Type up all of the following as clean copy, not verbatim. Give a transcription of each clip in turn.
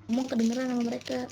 ngomong kedengeran sama mereka.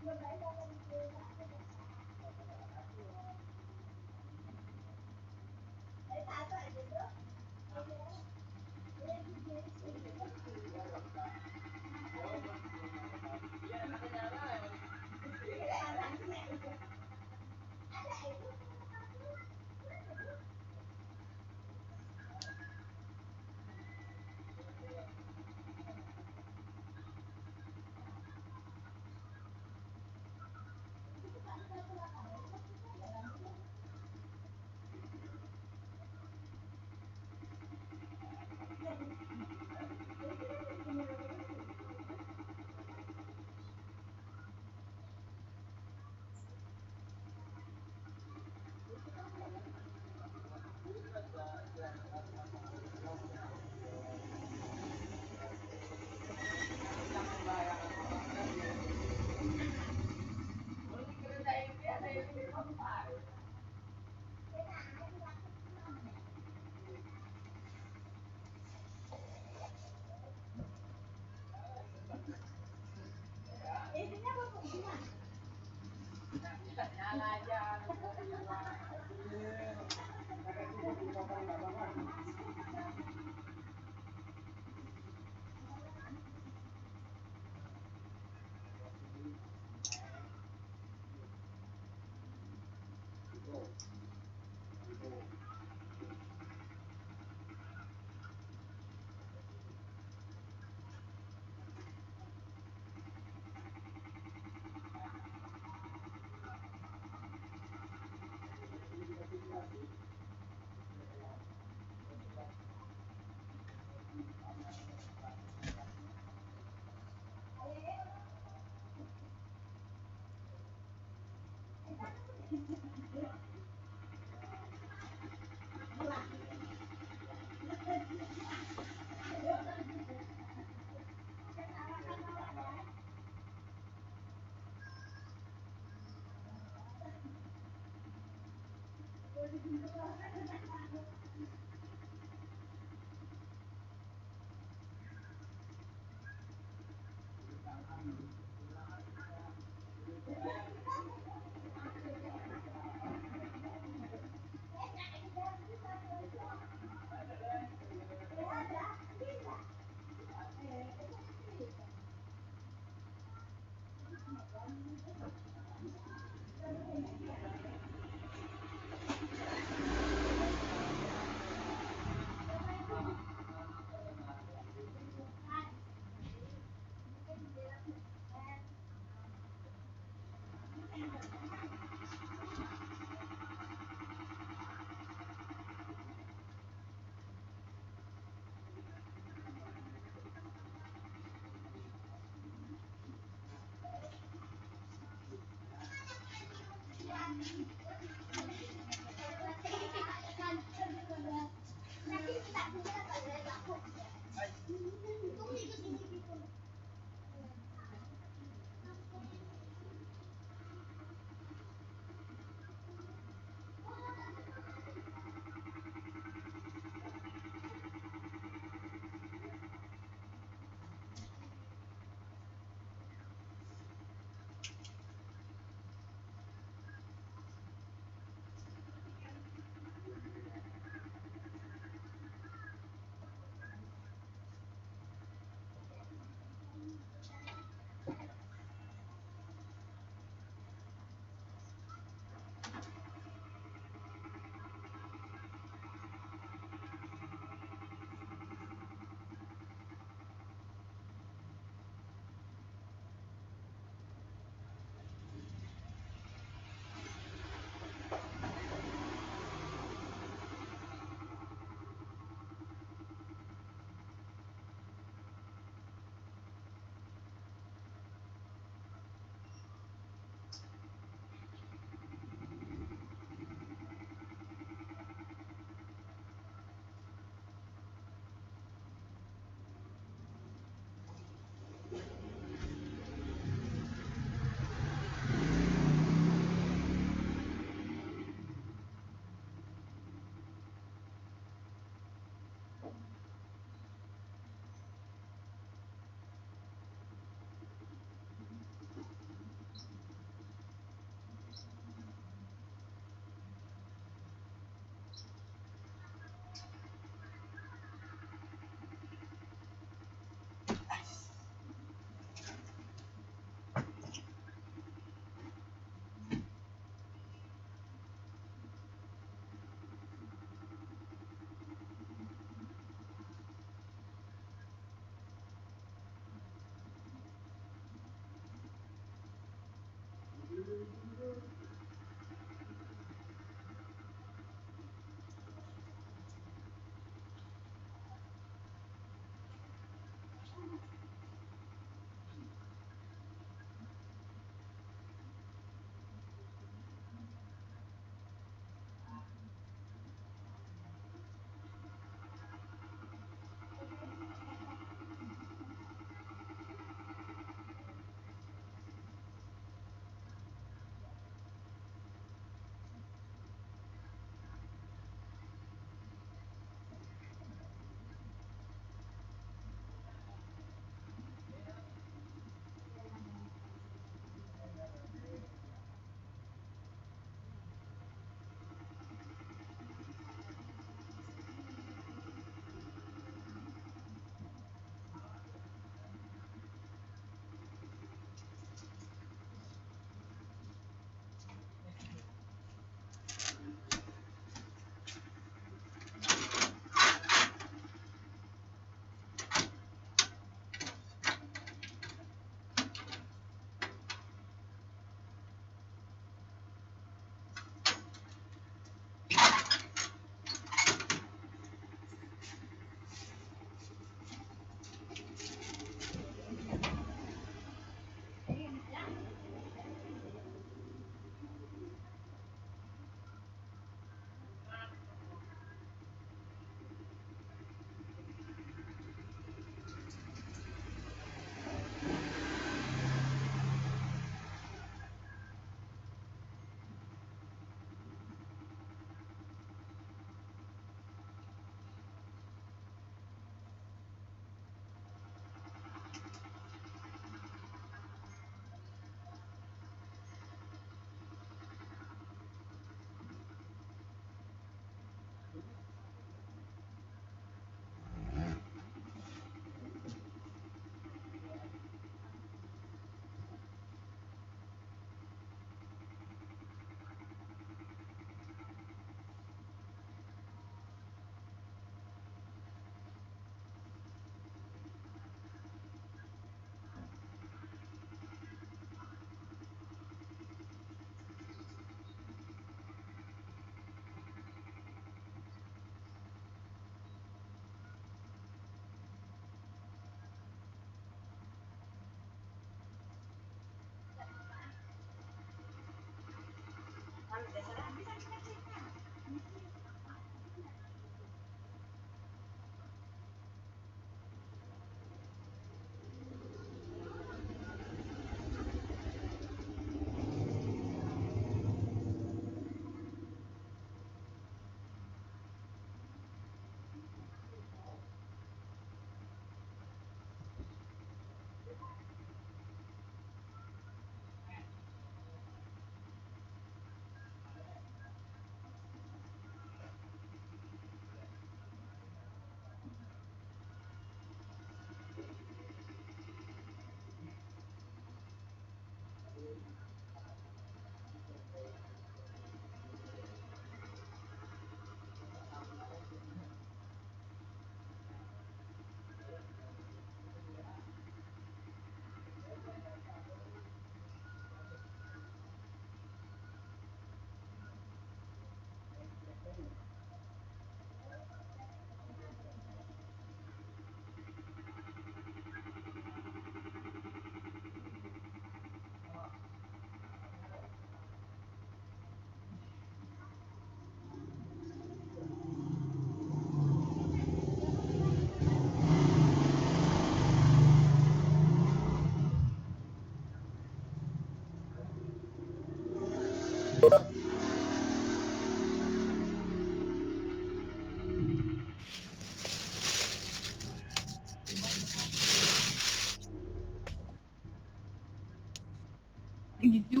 Gitu.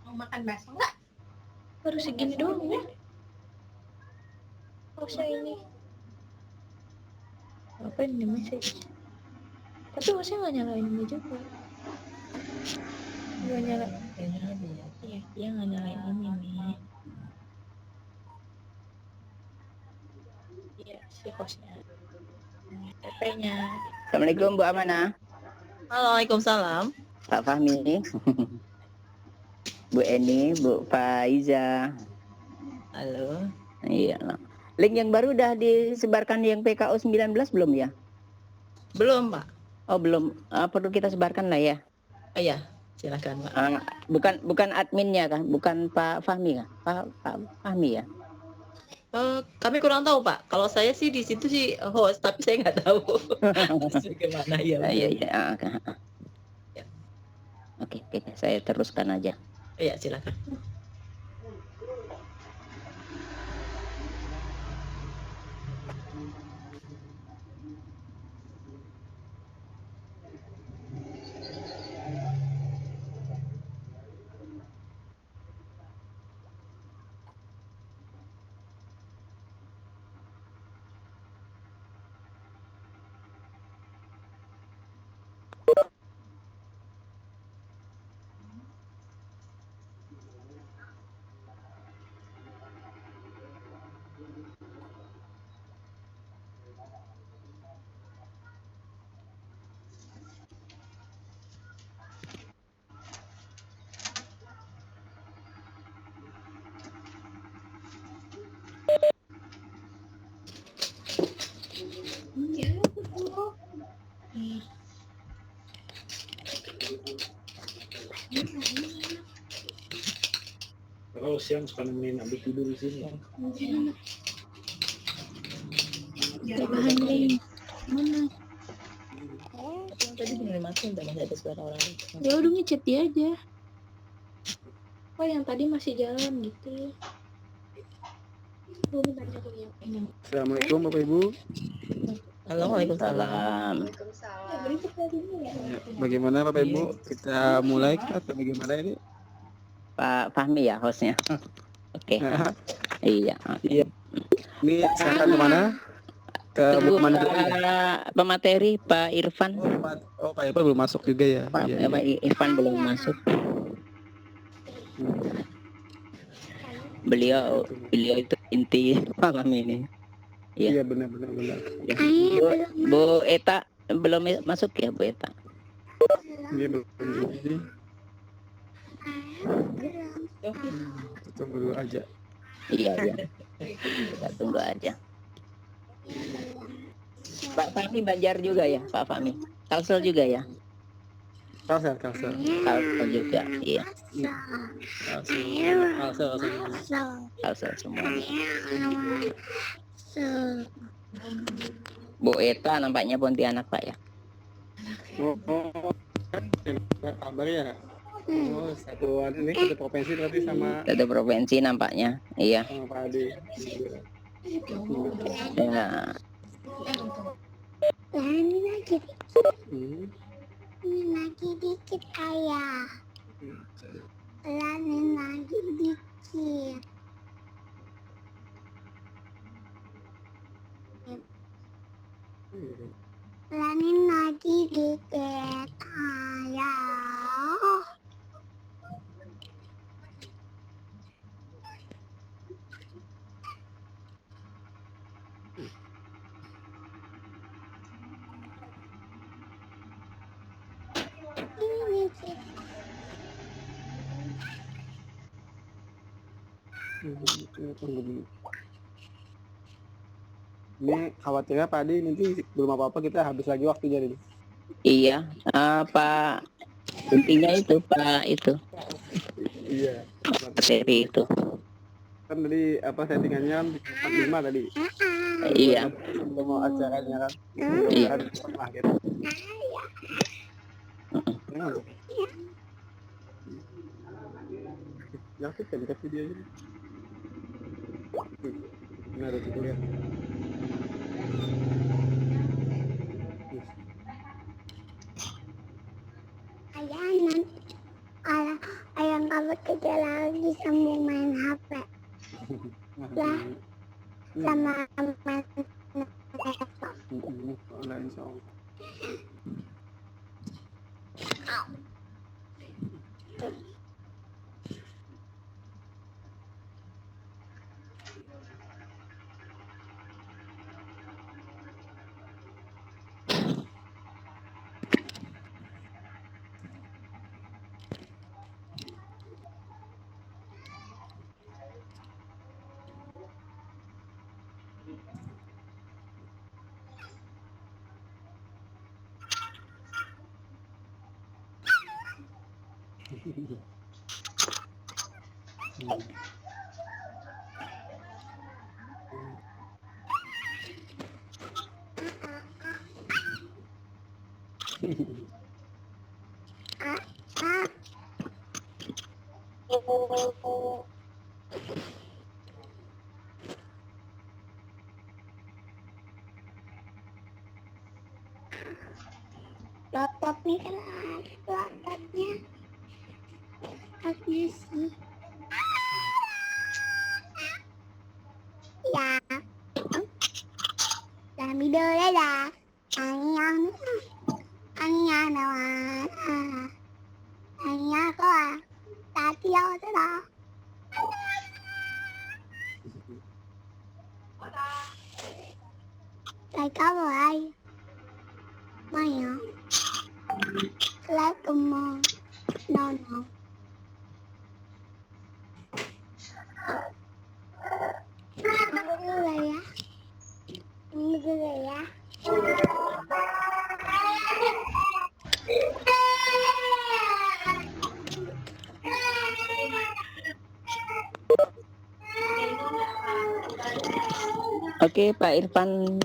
Mau makan bakso nggak? Baru segini doang ya. Masa ini? Apa ini message? Tapi Ose nggak nyalain ini juga. Nggak nyala. Iya, dia nggak nyalain ini nih. Iya, si hostnya. TP-nya. Assalamualaikum Bu Amanah. Waalaikumsalam. Pak Fahmi. Bu Eni, Bu Faiza. Halo. Iya. Link yang baru udah disebarkan yang PKO 19 belum ya? Belum, Pak. Oh, belum. Perlu kita sebarkan lah ya. Oh, iya, silakan, Pak. Bukan adminnya kan? Bukan Pak Fahmi kan? Pak Fahmi ya? Kami kurang tahu, Pak. Kalau saya sih di situ sih host, tapi saya nggak tahu bagaimana ya. Iya. Ya. Oke, saya teruskan aja. Iya, silakan. Kalau siang suka nemenin Abi tidur di sini. Ada bahan nih. Mana? Yang tadi benar matiin, udah masih ada suara orang. Ya udah ngechat dia aja. Oh, yang tadi masih jalan gitu. Assalamualaikum Bapak Ibu. Halo, waalaikumsalam. Ya, bagaimana Bapak Ibu? Kita mulai atau bagaimana ini? Pak Fahmi ya hostnya. Oke. Iya. Iya. Ini saya kemana? Ke Tunggu mana dulu? pemateri Pak Irfan. Oh, Pak Irfan belum masuk juga ya? Pak Iya. Irfan belum masuk. Beliau itu inti malam ini. Iya benar. Ya. Bu Eta belum masuk ya Bu Eta? Iya belum. Tunggu dulu aja. Iya. Kita tunggu aja. Pak Fahmi Banjar juga ya, Pak Fahmi. Kalsel juga ya, Kalsel. Kalsel juga. Iya, Kalsel. Kalsel semuanya. Bu Eta nampaknya Pontianak Pak ya. Oh, kabar ya. Oh, satu provinsi berarti sama Satu provinsi nampaknya. Iya. sama Pak Ade. Ya. Ini lagi Hmm. dikit ayah. Lain lagi dikit. Lain lagi dikit ayah. Ini dikit. Ini khawatirnya Pak Ade nanti belum apa-apa kita habis lagi waktunya nih. Iya, Pak intinya itu Pak itu Iya. materi itu. Kan tadi settingannya kan 45 tadi. Iya, Belum mau acaranya kan. Iya. Kan pernah gitu. Ya kita dikasih dia aja. Ini ada tuh lihat. Ayah nggak bekerja lagi sambil main HP Lah. sama main laptop. Allah insya Allah. Laptopnya kan laptopnya sih ya làm video đấy là anh ăn đâu anh nhá có ta tiêu thế đó đây có rồi mày hả lấy cùng non không Oke, Pak Irfan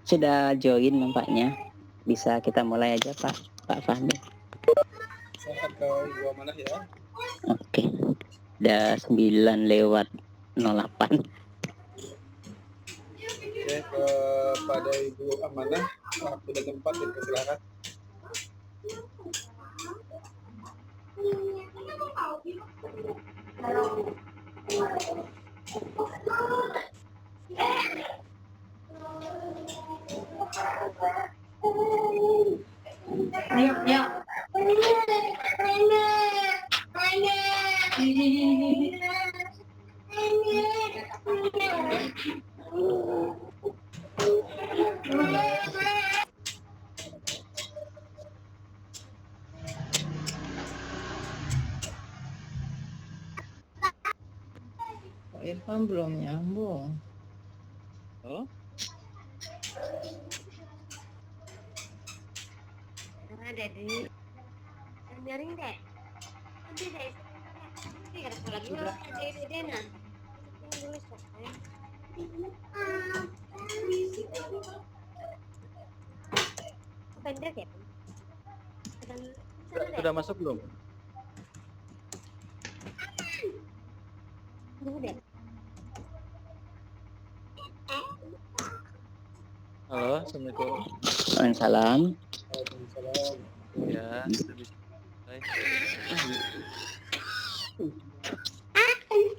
sudah join nampaknya. Bisa kita mulai aja Pak Fahmi. Saya ke Ibu Amanah ya. Oke. Udah 9:08. Oke, kepada Ibu Amanah, waktu dan tempat dipersilakan. Ayo, ayo. Pak Irfan belum nyambung. Oh? Ada di nyaring deh. Nanti deh. Nanti ada lagi lah. Ada dena. Dulu sok. Pendek ya? Sudah masuk belum? Udah. Halo, assalamualaikum. Waalaikumsalam. Ya, sudah bisa.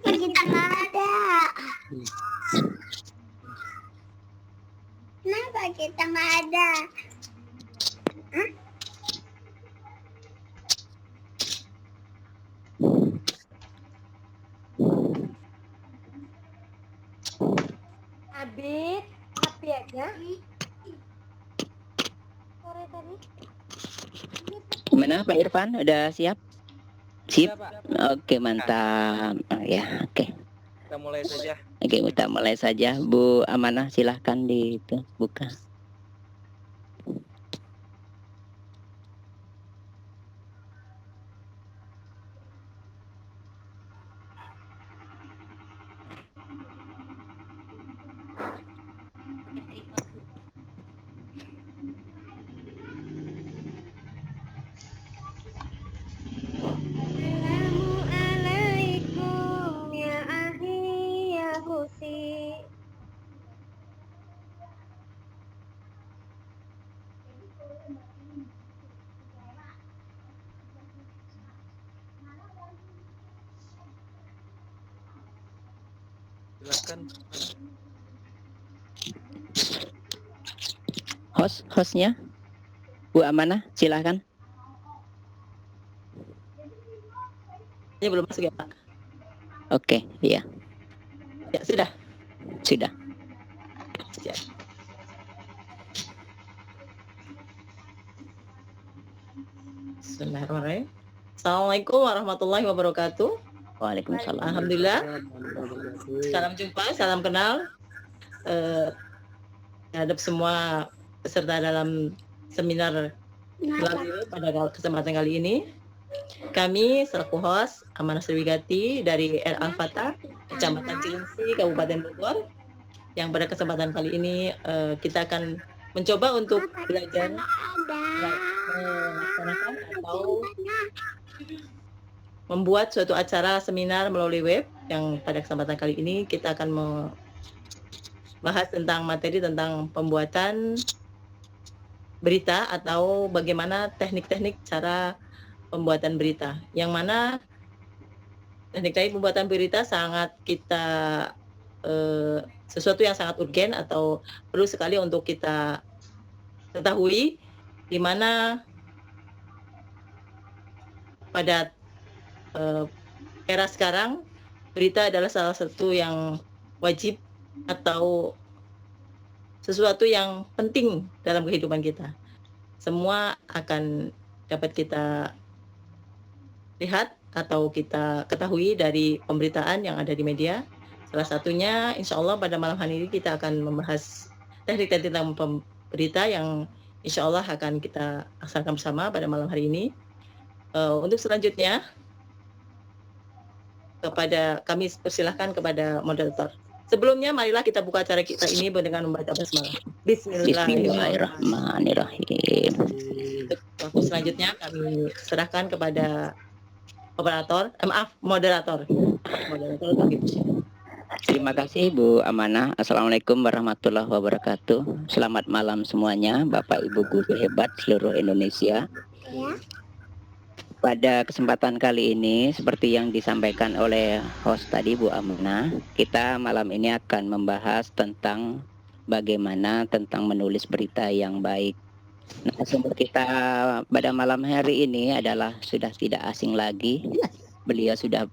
Kita nggak ada. Kenapa kita nggak ada? Abis, api aja. Sore tadi. Gimana Pak Irfan? Udah siap? Sip. Sudah, Pak. Oke, mantap. Oh, ya, oke. Kita mulai saja. Oke, kita mulai saja. Bu Amanah, silahkan buka. Assalamualaikum ya ahli ya husi. Silakan. Hostnya Bu Amanah, silahkan. Ini belum masuk ya Pak? Oke, iya, Ya sudah. sudah. Ya. Bismillahirrahmanirrahim. Assalamualaikum warahmatullahi wabarakatuh. Waalaikumsalam. Alhamdulillah. Salam jumpa, salam kenal terhadap semua peserta dalam seminar radio pada kesempatan kali ini. Kami selaku host Amanah Sriwigati dari R Al-Fatah, Kecamatan Cilengsi, Kabupaten Bogor. Yang pada kesempatan kali ini kita akan mencoba untuk belajar melaksanakan atau membuat suatu acara seminar melalui web. Yang pada kesempatan kali ini kita akan membahas tentang materi tentang pembuatan berita atau bagaimana teknik-teknik cara pembuatan berita, yang mana teknik-teknik pembuatan berita sangat kita sesuatu yang sangat urgen atau perlu sekali untuk kita ketahui, di mana pada era sekarang berita adalah salah satu yang wajib atau sesuatu yang penting dalam kehidupan kita. Semua akan dapat kita lihat atau kita ketahui dari pemberitaan yang ada di media. Salah satunya insya Allah pada malam hari ini kita akan membahas teknik-teknik tentang pemberita yang insya Allah akan kita laksanakan bersama pada malam hari ini. Untuk selanjutnya kami persilahkan kepada moderator. Sebelumnya marilah kita buka acara kita ini dengan membaca basmalah. Bismillahirrahmanirrahim. Waktu selanjutnya kami serahkan kepada moderator. Terima kasih Bu Amanah. Assalamualaikum warahmatullahi wabarakatuh. Selamat malam semuanya, Bapak Ibu guru hebat seluruh Indonesia. Ya. Pada kesempatan kali ini, seperti yang disampaikan oleh host tadi Bu Amanah, kita malam ini akan membahas tentang bagaimana tentang menulis berita yang baik. Nah, sumber kita pada malam hari ini adalah sudah tidak asing lagi. Beliau sudah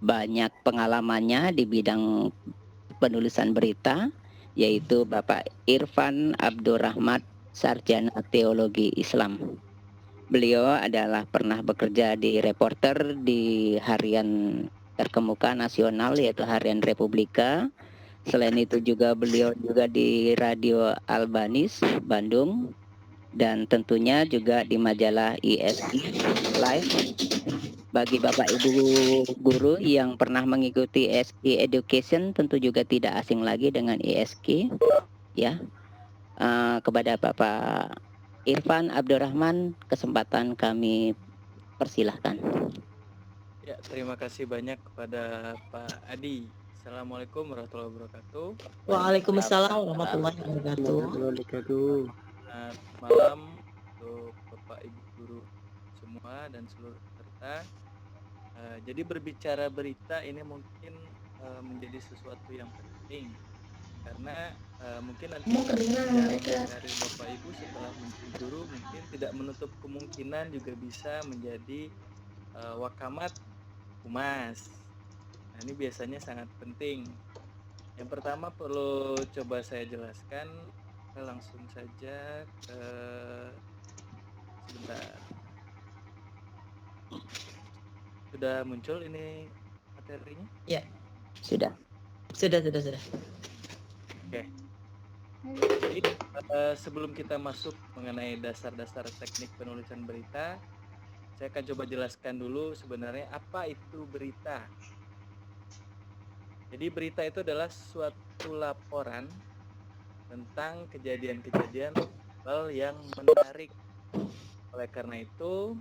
banyak pengalamannya di bidang penulisan berita, yaitu Bapak Irfan Abdurrahmat, Sarjana Teologi Islam. Beliau adalah pernah bekerja di reporter di harian terkemuka nasional, yaitu Harian Republika. Selain itu juga beliau juga di Radio Albanis Bandung. dan tentunya juga di majalah ISI Live. Bagi Bapak Ibu guru yang pernah mengikuti ISI Education tentu juga tidak asing lagi dengan ISK ya. Kepada Bapak Irfan Abdurrahman kesempatan kami persilahkan. Ya, terima kasih banyak kepada Pak Adi. Assalamualaikum warahmatullahi wabarakatuh. Waalaikumsalam warahmatullahi wabarakatuh. Selamat malam untuk Bapak Ibu guru semua dan seluruh peserta. Jadi berbicara berita ini mungkin menjadi sesuatu yang penting karena mungkin nanti dari Bapak Ibu setelah menjadi guru mungkin tidak menutup kemungkinan juga bisa menjadi wakamat humas. Nah, ini biasanya sangat penting. Yang pertama perlu coba saya jelaskan, kita langsung saja ke sebentar. Sudah muncul ini materinya? Ya, Sudah. sudah. Oke. Jadi sebelum kita masuk mengenai dasar-dasar teknik penulisan berita, saya akan coba jelaskan dulu sebenarnya apa itu berita. Jadi berita itu adalah suatu laporan tentang kejadian-kejadian yang menarik. Oleh karena itu,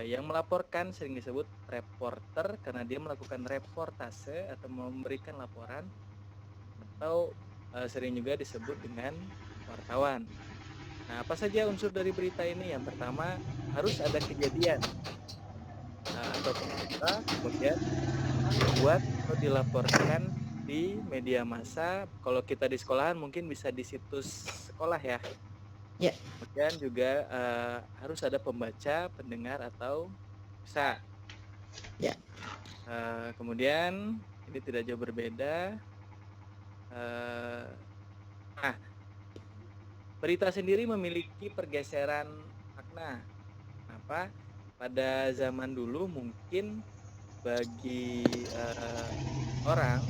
yang melaporkan sering disebut reporter karena dia melakukan reportase atau memberikan laporan, atau sering juga disebut dengan wartawan. Nah, apa saja unsur dari berita ini? Yang pertama, harus ada kejadian atau peristiwa, kemudian dibuat atau dilaporkan di media massa. Kalau kita di sekolahan mungkin bisa di situs sekolah ya. Ya. Kemudian juga harus ada pembaca, pendengar atau pemirsa. Ya. Kemudian ini tidak jauh berbeda. Nah, berita sendiri memiliki pergeseran makna. Kenapa? Pada zaman dulu mungkin bagi orang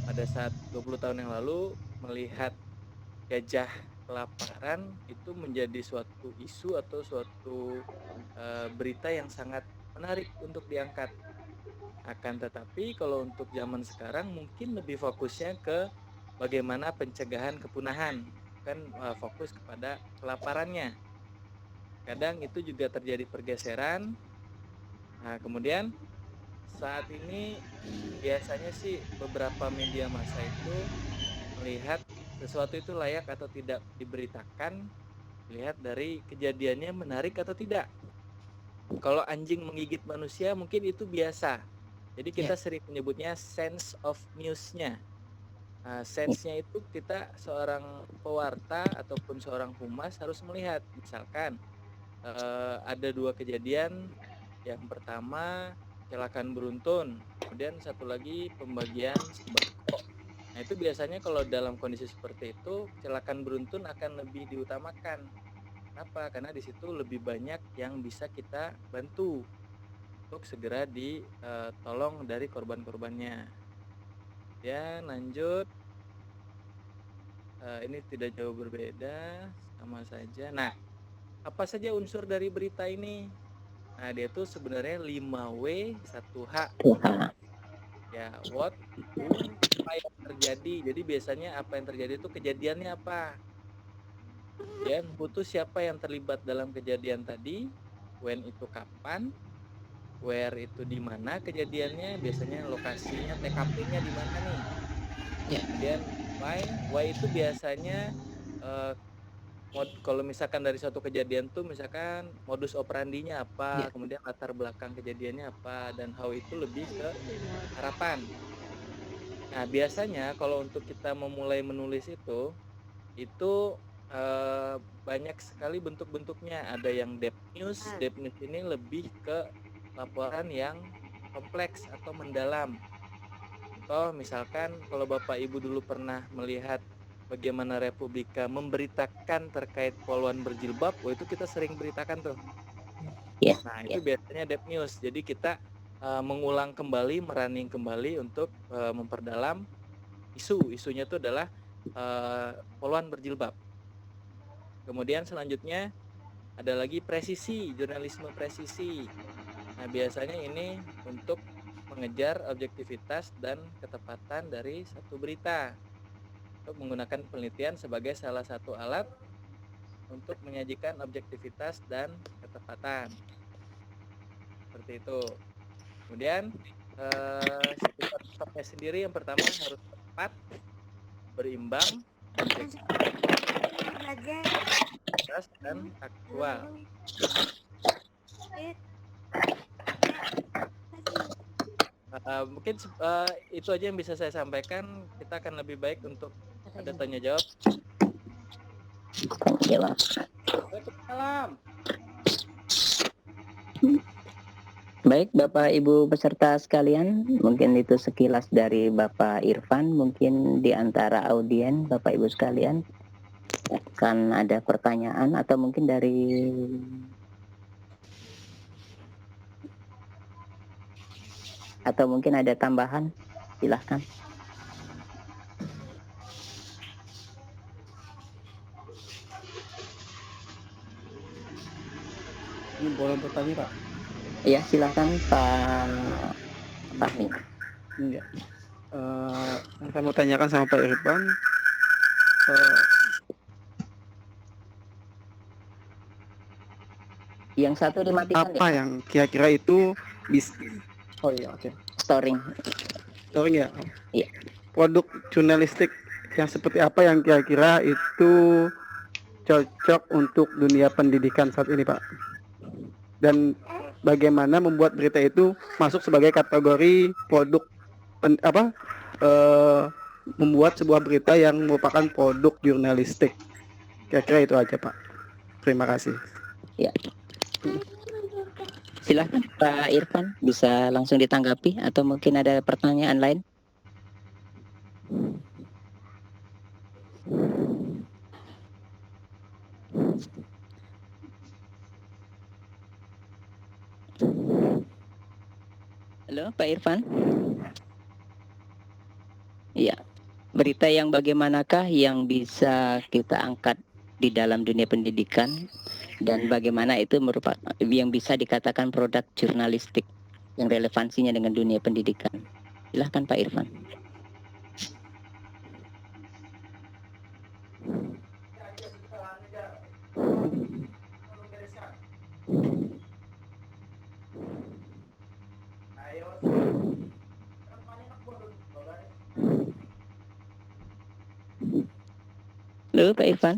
pada saat 20 tahun yang lalu melihat gajah kelaparan itu menjadi suatu isu atau suatu berita yang sangat menarik untuk diangkat. Akan tetapi kalau untuk zaman sekarang mungkin lebih fokusnya ke bagaimana pencegahan kepunahan, kan fokus kepada kelaparannya. Kadang itu juga terjadi pergeseran. Nah, kemudian saat ini biasanya sih beberapa media massa itu melihat sesuatu itu layak atau tidak diberitakan, lihat dari kejadiannya menarik atau tidak. Kalau anjing menggigit manusia mungkin itu biasa. Jadi kita sering menyebutnya sense of news-nya. Sense-nya itu kita seorang pewarta ataupun seorang humas harus melihat. Misalkan ada dua kejadian. Yang pertama kecelakaan beruntun, kemudian satu lagi pembagian sembako. Nah, itu biasanya kalau dalam kondisi seperti itu kecelakaan beruntun akan lebih diutamakan. Kenapa? Karena di situ lebih banyak yang bisa kita bantu untuk segera ditolong dari korban-korbannya. Ya, lanjut. Ini tidak jauh berbeda, sama saja. Nah, apa saja unsur dari berita ini? Nah, dia tuh sebenarnya 5W 1H. Ya, what, who, apa yang terjadi. Jadi biasanya apa yang terjadi itu kejadiannya apa. Dan who itu siapa yang terlibat dalam kejadian tadi. When itu kapan. Where itu di mana kejadiannya. Biasanya lokasinya, TKP-nya di mana nih. Kemudian why itu biasanya kalau misalkan dari suatu kejadian tuh misalkan modus operandinya apa, kemudian latar belakang kejadiannya apa, dan how itu lebih ke harapan. Nah, biasanya kalau untuk kita memulai menulis itu banyak sekali bentuk-bentuknya. Ada yang depth news ini lebih ke laporan yang kompleks atau mendalam. Atau misalkan kalau Bapak Ibu dulu pernah melihat bagaimana Republika memberitakan terkait poluan berjilbab, itu kita sering beritakan tuh. Nah, itu biasanya depth news. Jadi kita mengulang kembali, merunning kembali untuk memperdalam isu. Isunya itu adalah poluan berjilbab. Kemudian selanjutnya ada lagi presisi, jurnalisme presisi. Nah, biasanya ini untuk mengejar objektivitas dan ketepatan dari satu berita, untuk menggunakan penelitian sebagai salah satu alat untuk menyajikan objektivitas dan ketepatan. Seperti itu. Kemudian sifat-sifatnya sendiri yang pertama harus tepat, berimbang, objektif, belajar jelas, dan aktual. Mungkin itu aja yang bisa saya sampaikan. Kita akan lebih baik untuk ada tanya jawab. Jawab. Waalaikumsalam. Baik, Bapak Ibu peserta sekalian, mungkin itu sekilas dari Bapak Irfan. Mungkin di antara audien Bapak Ibu sekalian akan ada pertanyaan atau mungkin ada tambahan, silahkan. Ini boleh bertanya, Pak? Ya, silahkan Pak Fahmi. Enggak. Saya mau tanyakan sama Pak Irfan. Yang satu dimatikan Apa ya? yang kira-kira itu bisa? Oh iya, oke. Storing. Storing ya? Iya. Produk jurnalistik yang seperti apa yang kira-kira itu cocok untuk dunia pendidikan saat ini, Pak? Dan bagaimana membuat berita itu masuk sebagai kategori produk membuat sebuah berita yang merupakan produk jurnalistik. Kira-kira itu aja, Pak. Terima kasih. Ya. Silahkan Pak Irfan, bisa langsung ditanggapi atau mungkin ada pertanyaan lain? Halo Pak Irfan. Iya. Berita yang bagaimanakah yang bisa kita angkat di dalam dunia pendidikan dan bagaimana itu merupakan yang bisa dikatakan produk jurnalistik yang relevansinya dengan dunia pendidikan? Silahkan Pak Irfan. Halo Pak Irfan.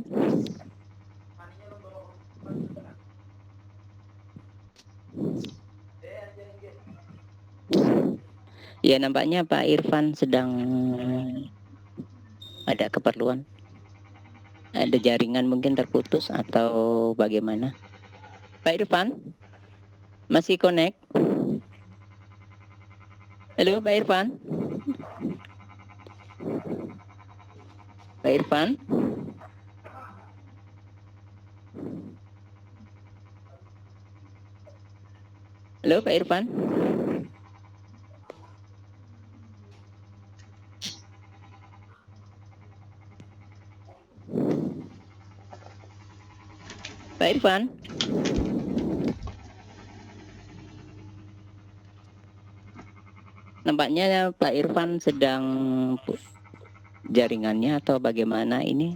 Ya, nampaknya Pak Irfan sedang ada keperluan. Ada jaringan mungkin terputus atau bagaimana? Pak Irfan, masih connect? Halo Pak Irfan. Pak Irfan. Halo Pak Irfan. Pak Irfan. Nampaknya Pak Irfan sedang jaringannya atau bagaimana ini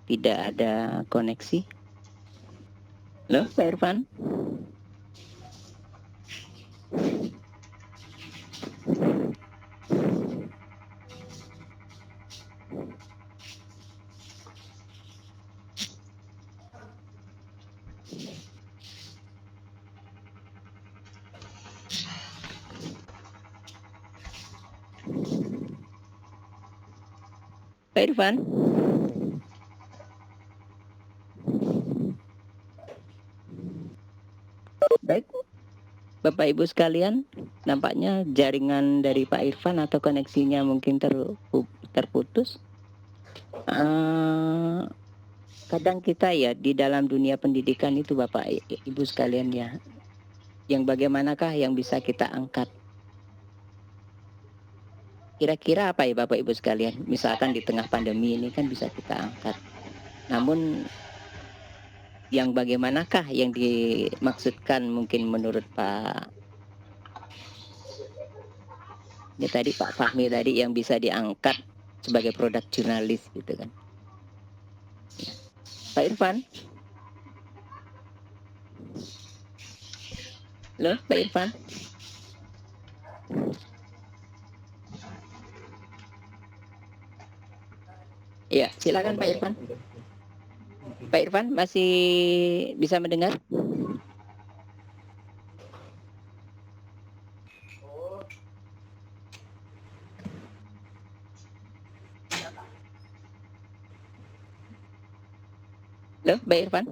tidak ada koneksi. Halo Pak Irfan. Pak Irfan. Baik, Bapak Ibu sekalian, nampaknya jaringan dari Pak Irfan atau koneksinya mungkin terputus. Kadang kita ya di dalam dunia pendidikan itu Bapak Ibu sekalian ya, yang bagaimanakah yang bisa kita angkat? Kira-kira apa ya Bapak Ibu sekalian? Misalkan di tengah pandemi ini kan bisa kita angkat. Namun yang bagaimanakah yang dimaksudkan mungkin menurut Pak ya tadi Pak Fahmi tadi yang bisa diangkat sebagai produk jurnalis gitu kan. Ya. Pak Irfan? Halo, Pak Irfan? Ya, silakan Pak Irfan. Pak Irfan masih bisa mendengar? Halo, Pak Irfan?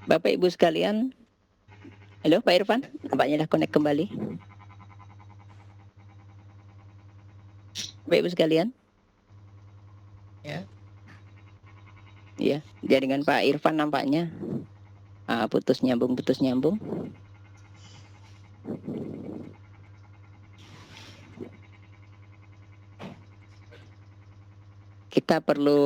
Bapak Ibu sekalian, halo Pak Irfan, nampaknya dah connect kembali. Bapak Ibu sekalian, Ya. ya, jaringan Pak Irfan nampaknya putus nyambung. Kita perlu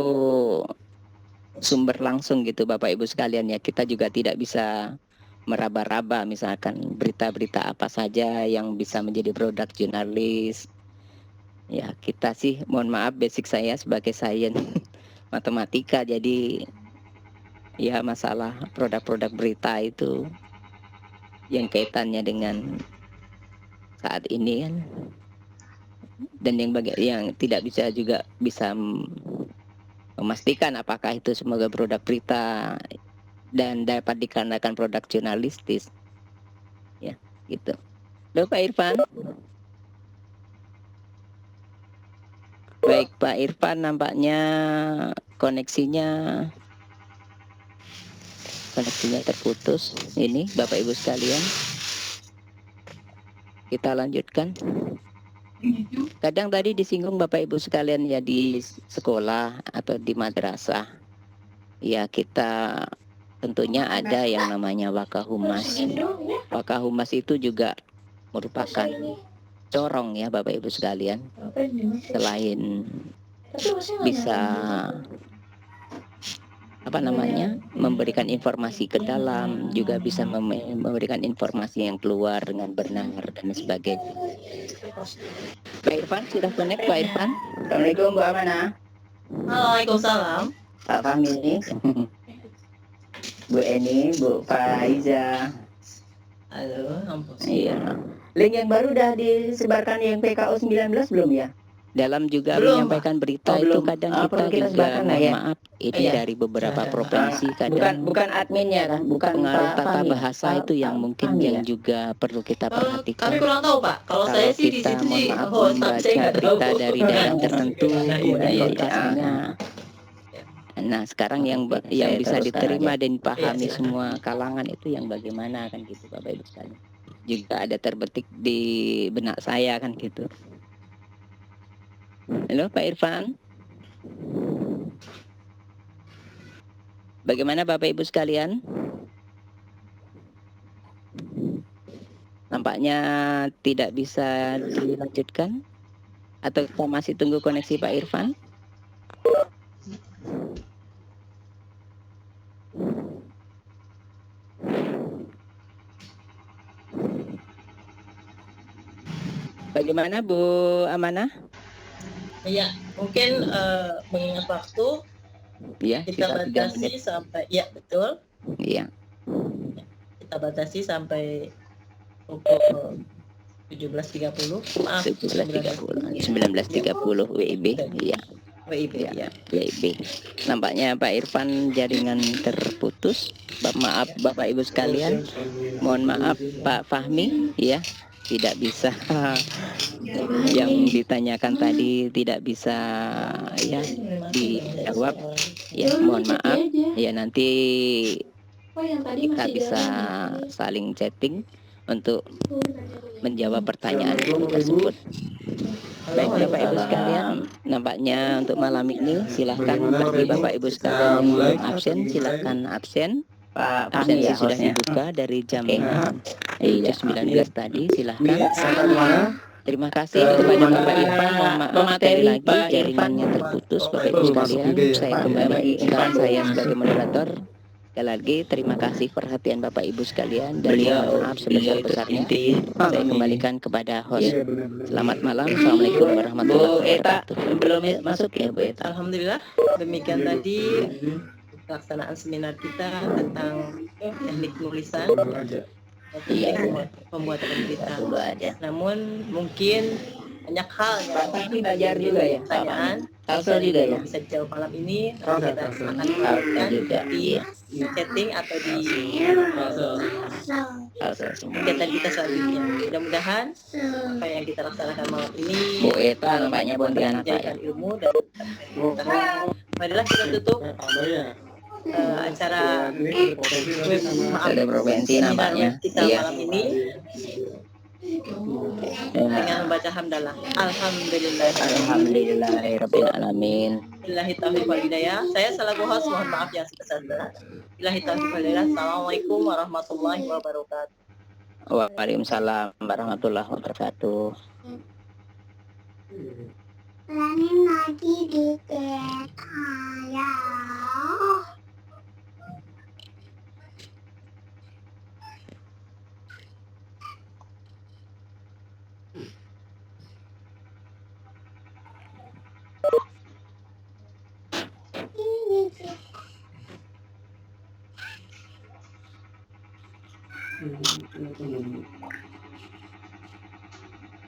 sumber langsung gitu Bapak Ibu sekalian ya. Kita juga tidak bisa meraba-raba misalkan berita-berita apa saja yang bisa menjadi produk jurnalis. Ya, kita sih mohon maaf basic saya sebagai sains matematika, jadi ya masalah produk-produk berita itu yang kaitannya dengan saat ini kan, dan yang tidak bisa juga bisa memastikan apakah itu sebagai produk berita dan dapat dikarenakan produk jurnalistis ya gitu. Halo Pak Irfan. Baik Pak Irfan, nampaknya koneksinya terputus. Ini Bapak Ibu sekalian, kita lanjutkan. Kadang tadi disinggung Bapak Ibu sekalian ya, di sekolah atau di madrasah ya, kita tentunya ada yang namanya wakahumas. Wakahumas itu juga merupakan corong ya Bapak Ibu sekalian. Selain bisa memberikan informasi ke dalam, juga bisa memberikan informasi yang keluar dengan benar dan sebagainya. Pak Irfan sudah connect Pak Irfan? Assalamualaikum Bu Amanah. Waalaikumsalam. Pak Fahmi, Bu Eni, Bu Faiza. Halo, ampun. Iya. Link yang baru udah disebarkan yang PKO 19 belum ya? Dalam juga Belum, menyampaikan berita itu belum. kadang Perlu kita kita juga sebarkan, mohon ya? maaf ini Iya. dari beberapa Sudah. provinsi kadang bukan adminnya kan, bukan pengaruh Pak tata Fahmi ya? bahasa Pak- itu yang Pak mungkin Fahmi yang ya? juga perlu kita perhatikan. Kami kurang tahu Pak. Kalau saya sih di kita situ mohon sih, maaf tapi saya membaca nggak tahu. berita dari daerah tertentu, Iya, kemudian iya, lokasinya. Nah sekarang yang Saya bisa teruskan diterima aja. dan dipahami Iya, silakan. semua kalangan itu yang bagaimana kan gitu Bapak Ibu sekalian. Juga ada terbetik di benak saya kan gitu. Halo Pak Irfan. Bagaimana Bapak Ibu sekalian? Nampaknya tidak bisa dilanjutkan, atau kita masih tunggu koneksi Pak Irfan? Bagaimana Bu Amanah? Iya, mungkin mengingat waktu Ya, kita sisa 3 batasi menit. sampai, ya betul, Iya. kita batasi sampai pukul 17.30. Maaf, 17.30 19.30 WIB. Iya, WIB Iya. ya. WIB. Nampaknya Pak Irfan jaringan terputus. Maaf Bapak Ibu sekalian. Mohon maaf Pak Fahmi ya, tidak bisa yang ditanyakan tadi tidak bisa ya dijawab. Ya, mohon maaf. Ya nanti Oh yang tadi Kita masih bisa jalan gitu. saling chatting untuk Tuh, tanya dulu. menjawab pertanyaan tersebut. Baik Bapak Ibu sekalian, nampaknya untuk malam ini silahkan bagi Bapak Ibu sekalian yang absen silahkan absen. Pak absensi sudah dibuka dari jam 19 tadi, silahkan. Terima kasih kepada Bapak Irfan. Mohon maaf sekali lagi jaringannya terputus Bapak Ibu sekalian. Saya kembalikan saya sebagai moderator. Sekali lagi terima kasih perhatian Bapak Ibu sekalian dan mohon maaf sebesar-besarnya. Saya kembalikan kepada host. Selamat malam. Assalamualaikum warahmatullahi wabarakatuh. Belum masuk ya Bu Eta? Alhamdulillah, demikian tadi pelaksanaan seminar kita tentang teknik penulisan Iya. pembuatan berita. Coba aja. Namun mungkin banyak hal yang Tapi belajar juga ya. pertanyaan Kalsel juga ya. bisa dijawab malam ini. Nanti kita akan lakukan juga. di Iya. chatting atau di Kalsel semua. kegiatan kita selanjutnya. Mudah-mudahan apa yang kita laksanakan malam ini Bu Eta nampaknya Pontianak Pak ya. menjadikan ilmu dan marilah kita tutup acara Ada provinsi nampaknya. kita Iya. malam ini dengan membaca hamdalah. Alhamdulillah. Alhamdulillahirabbil alamin. Billahi taufiq wal hidayah. Saya selaku host mohon maaf yang sebesar-besarnya. Billahi taufiq wal hidayah. Assalamualaikum warahmatullahi wabarakatuh. Waalaikumsalam warahmatullahi wabarakatuh. Pulangin lagi di kereta ya.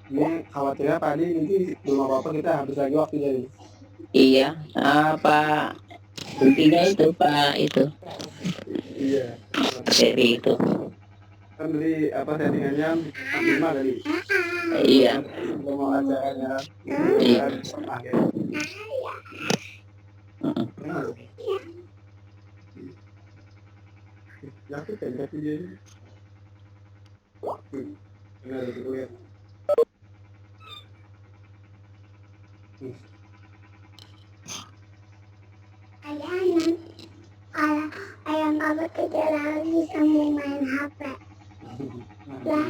Ini khawatirnya Pak Adi nanti belum apa-apa kita habis lagi waktunya nih. Iya, apa intinya itu Pak itu Iya. seri itu. Kan dari apa settingannya 5 tadi. Iya. Belum mau acaranya. Iya. Akhir. Ya aku kayak dia. Ini ada dulu ya. Ayah nggak bekerja lagi sambil main HP lah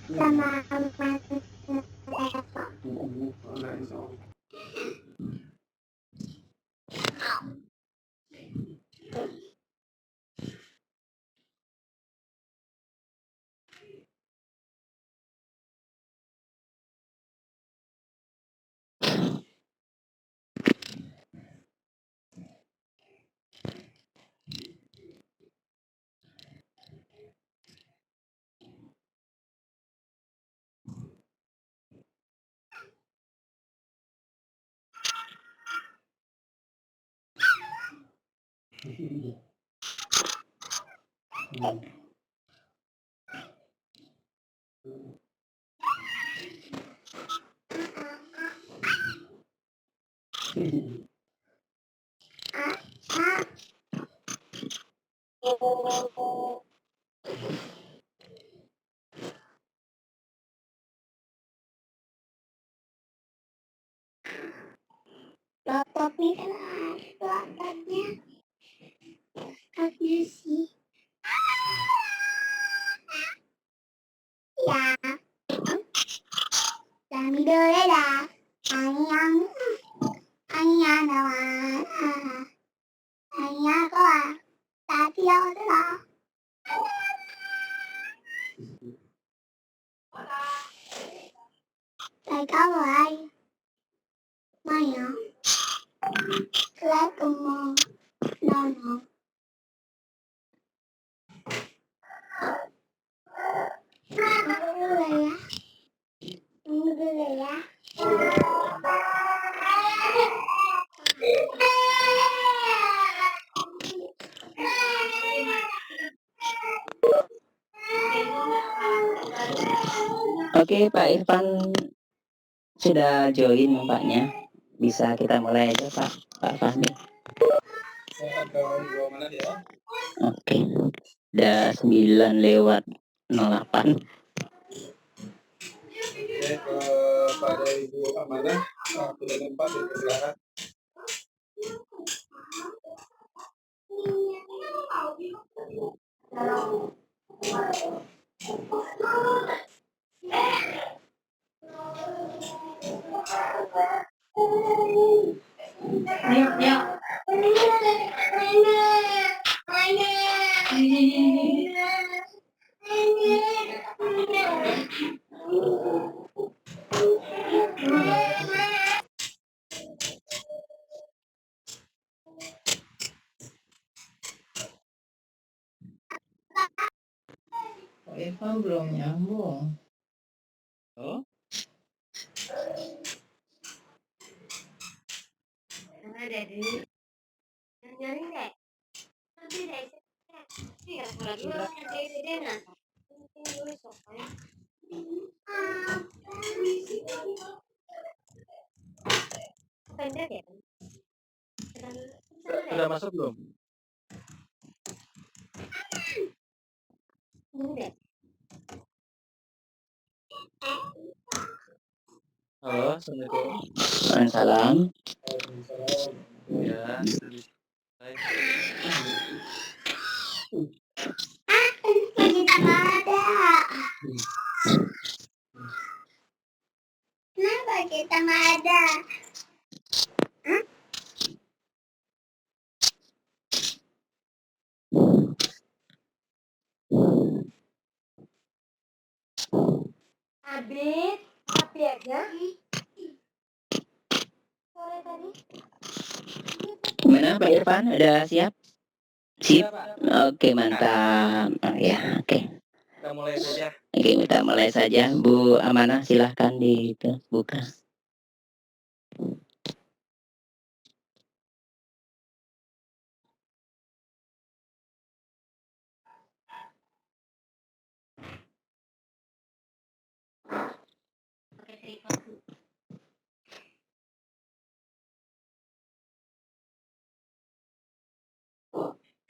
sama main telepon. Laptopnya kan ada laptopnya sih ya kami dulu dah hanya nawan hanya kau tapi aku dah tại có rồi mày hả lấy cùng môn non hả Oke, Pak Irfan sudah join nampaknya. Bisa kita mulai aja Pak Fahmi. Oke. Udah 9:08. Kepada Ibu Amanah, waktu dan tempat dipersilakan. Ayo, ayo. Kok Irfan belum nyambung? Oh, Karena dari nyaring deh. Nanti deh. Ini kalau lagi orang dari Dena. Penting dulu soalnya. Pendek ya. sudah masuk belum? Pendek. Halo, Assalamualaikum. Waalaikumsalam. Ya, sudah selesai. Kita nggak ada. Kenapa kita nggak ada? Abis, api aja. Sore tadi. Gimana Pak Irfan? Udah siap? Sip. Sudah, Pak. Oke, mantap. Oh, ya, oke. Kita mulai saja. Oke, kita mulai saja. Bu Amanah, silahkan dibuka. Pakai tripod.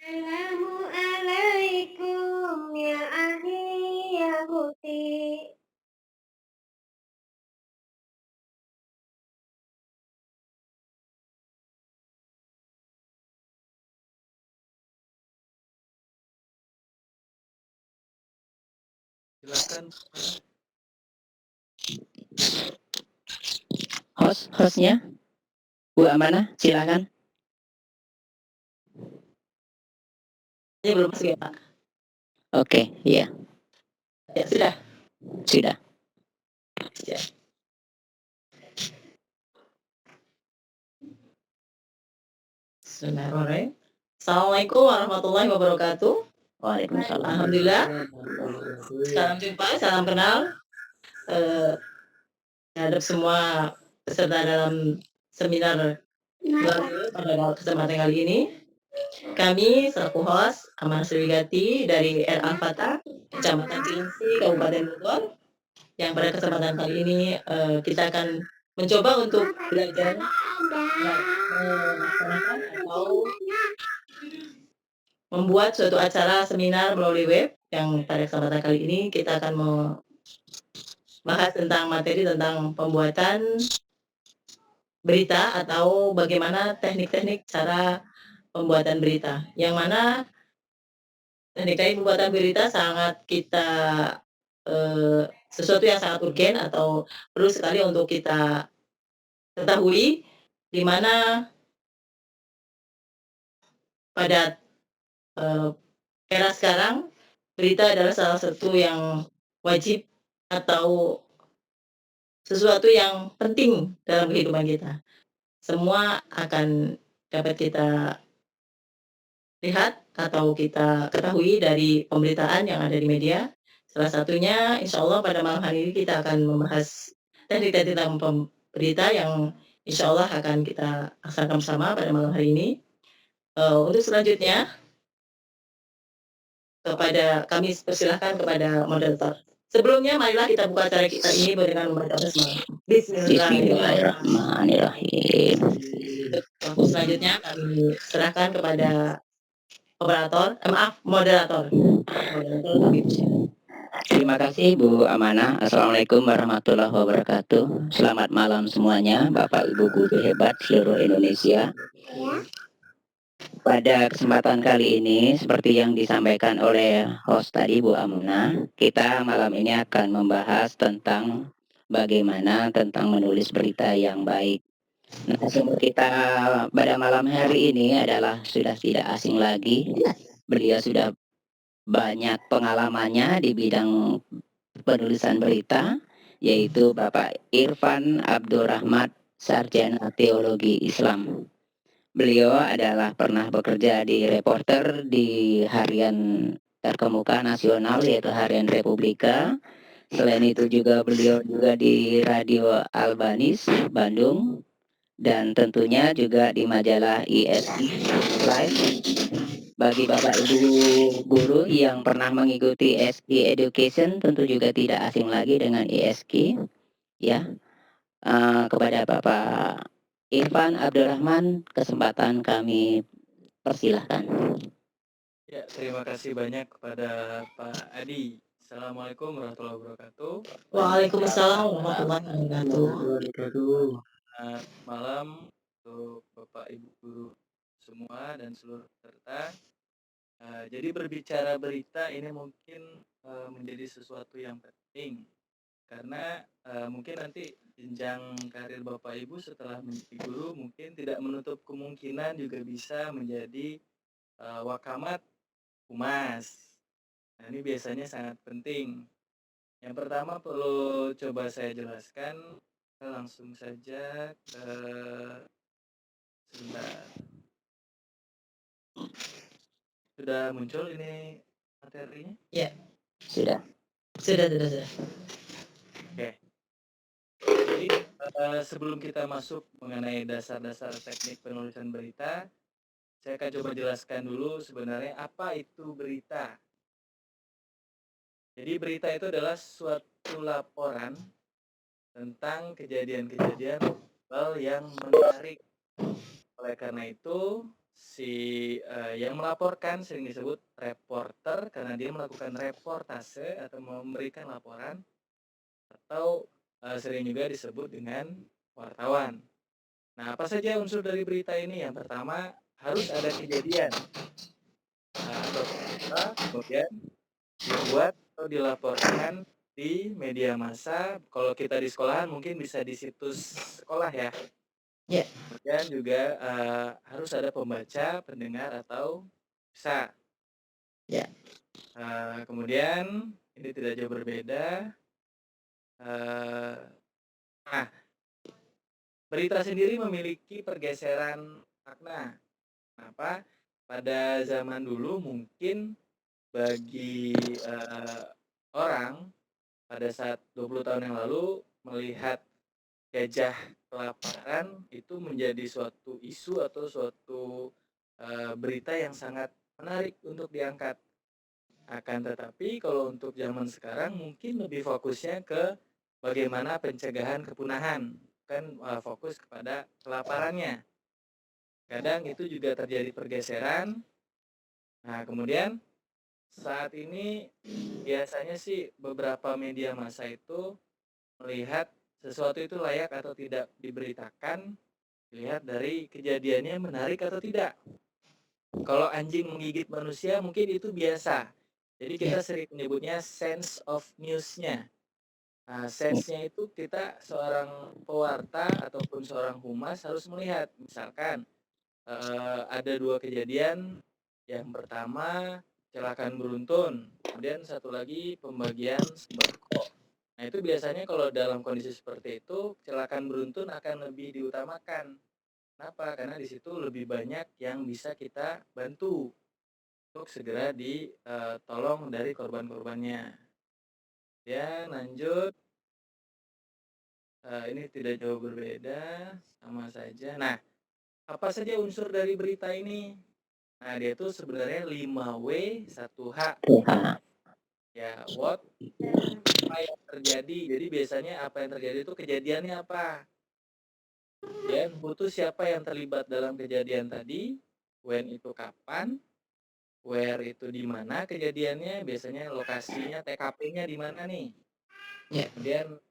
Assalamualaikum ya ahli ya huti. Silakan. Hostnya Bu Amanah, silahkan. Ini belum masuk ya Pak? Oke, iya, Ya sudah. sudah. Ya. Bismillahirrahmanirrahim. Assalamualaikum warahmatullahi wabarakatuh. Waalaikumsalam. Alhamdulillah. Salam jumpa, salam kenal terhadap semua peserta dalam seminar pada kesempatan kali ini. Kami selaku host Amanah Sriwigati dari R Al-Fatah, Kecamatan Cilengsi, Kabupaten Bogor. Yang pada kesempatan kali ini kita akan mencoba untuk belajar melaksanakan atau membuat suatu acara seminar melalui web. Yang pada kesempatan kali ini kita akan membahas tentang materi tentang pembuatan berita atau bagaimana teknik-teknik cara pembuatan berita. Yang mana teknik-teknik pembuatan berita sangat kita sesuatu yang sangat urgen atau perlu sekali untuk kita ketahui, di mana pada era sekarang berita adalah salah satu yang wajib atau sesuatu yang penting dalam kehidupan kita. Semua akan dapat kita lihat atau kita ketahui dari pemberitaan yang ada di media. Salah satunya, insya Allah pada malam hari ini kita akan membahas teknik-teknik tentang berita yang insya Allah akan kita laksanakan bersama pada malam hari ini. Untuk selanjutnya, kami persilahkan kepada moderator Sebelumnya marilah kita buka acara kita ini dengan membaca basmalah. Bismillahirrahmanirrahim. Bismillahirrahmanirrahim. Untuk selanjutnya kami serahkan kepada moderator. Terima kasih Bu Amanah. Assalamualaikum warahmatullahi wabarakatuh. Selamat malam semuanya, Bapak Ibu guru hebat seluruh Indonesia. Pada kesempatan kali ini, seperti yang disampaikan oleh host tadi Bu Amanah, kita malam ini akan membahas tentang bagaimana tentang menulis berita yang baik. Nah, sumber kita pada malam hari ini adalah sudah tidak asing lagi. Beliau sudah banyak pengalamannya di bidang penulisan berita, yaitu Bapak Irfan Abdurrahman, Sarjana Teologi Islam. Beliau adalah pernah bekerja di reporter di harian terkemuka nasional, yaitu Harian Republika. Selain itu juga beliau juga di Radio Albanis, Bandung, dan tentunya juga di majalah ISI Live. Bagi Bapak Ibu guru yang pernah mengikuti ISK Education, tentu juga tidak asing lagi dengan ISK, ya. Kepada Bapak Irfan Abdurrahman, kesempatan kami persilahkan. Ya, terima kasih banyak kepada Pak Adi. Assalamualaikum warahmatullahi wabarakatuh. Waalaikumsalam warahmatullahi wabarakatuh. Selamat malam untuk Bapak Ibu guru semua dan seluruh peserta. Jadi berbicara berita ini mungkin menjadi sesuatu yang penting karena mungkin nanti jenjang karir Bapak Ibu setelah menjadi guru mungkin tidak menutup kemungkinan juga bisa menjadi wakamat humas. Nah, ini biasanya sangat penting. Yang pertama perlu coba saya jelaskan, kita langsung saja ke sebentar. Sudah muncul ini materinya? Sudah. Sudah. Oke. Jadi sebelum kita masuk mengenai dasar-dasar teknik penulisan berita, saya akan coba jelaskan dulu sebenarnya apa itu berita. Jadi berita itu adalah suatu laporan tentang kejadian-kejadian global yang menarik. Oleh karena itu, yang melaporkan sering disebut reporter karena dia melakukan reportase atau memberikan laporan, atau sering juga disebut dengan wartawan. Nah, apa saja unsur dari berita ini? Yang pertama, harus ada kejadian atau peristiwa, kemudian dibuat atau dilaporkan di media massa. Kalau kita di sekolahan mungkin bisa di situs sekolah ya. Ya. Kemudian juga harus ada pembaca, pendengar atau bisa. Ya. Kemudian ini tidak jauh berbeda. Nah, berita sendiri memiliki pergeseran makna. Kenapa? Pada zaman dulu mungkin bagi orang pada saat 20 tahun yang lalu melihat gajah kelaparan itu menjadi suatu isu atau suatu berita yang sangat menarik untuk diangkat. Akan tetapi kalau untuk zaman sekarang mungkin lebih fokusnya ke bagaimana pencegahan kepunahan, bukan fokus kepada kelaparannya. Kadang itu juga terjadi pergeseran. Nah, kemudian saat ini biasanya sih beberapa media massa itu melihat sesuatu itu layak atau tidak diberitakan dilihat dari kejadiannya menarik atau tidak. Kalau anjing menggigit manusia mungkin itu biasa. Jadi kita sering menyebutnya sense of news-nya. Nah, sense-nya itu kita seorang pewarta ataupun seorang humas harus melihat. Misalkan ada dua kejadian. Yang pertama kecelakaan beruntun, kemudian satu lagi pembagian sembako. Nah, itu biasanya kalau dalam kondisi seperti itu kecelakaan beruntun akan lebih diutamakan. Kenapa? Karena di situ lebih banyak yang bisa kita bantu untuk segera ditolong dari korban-korbannya. Ya, lanjut. Ini tidak jauh berbeda, sama saja. Nah, apa saja unsur dari berita ini? Nah, dia itu sebenarnya 5W 1H. Ya, what, apa yang terjadi. Jadi biasanya apa yang terjadi itu kejadiannya apa. Dan who itu siapa yang terlibat dalam kejadian tadi. When itu kapan. Where itu di mana kejadiannya. Biasanya lokasinya, TKP-nya di mana nih. Ya. Kemudian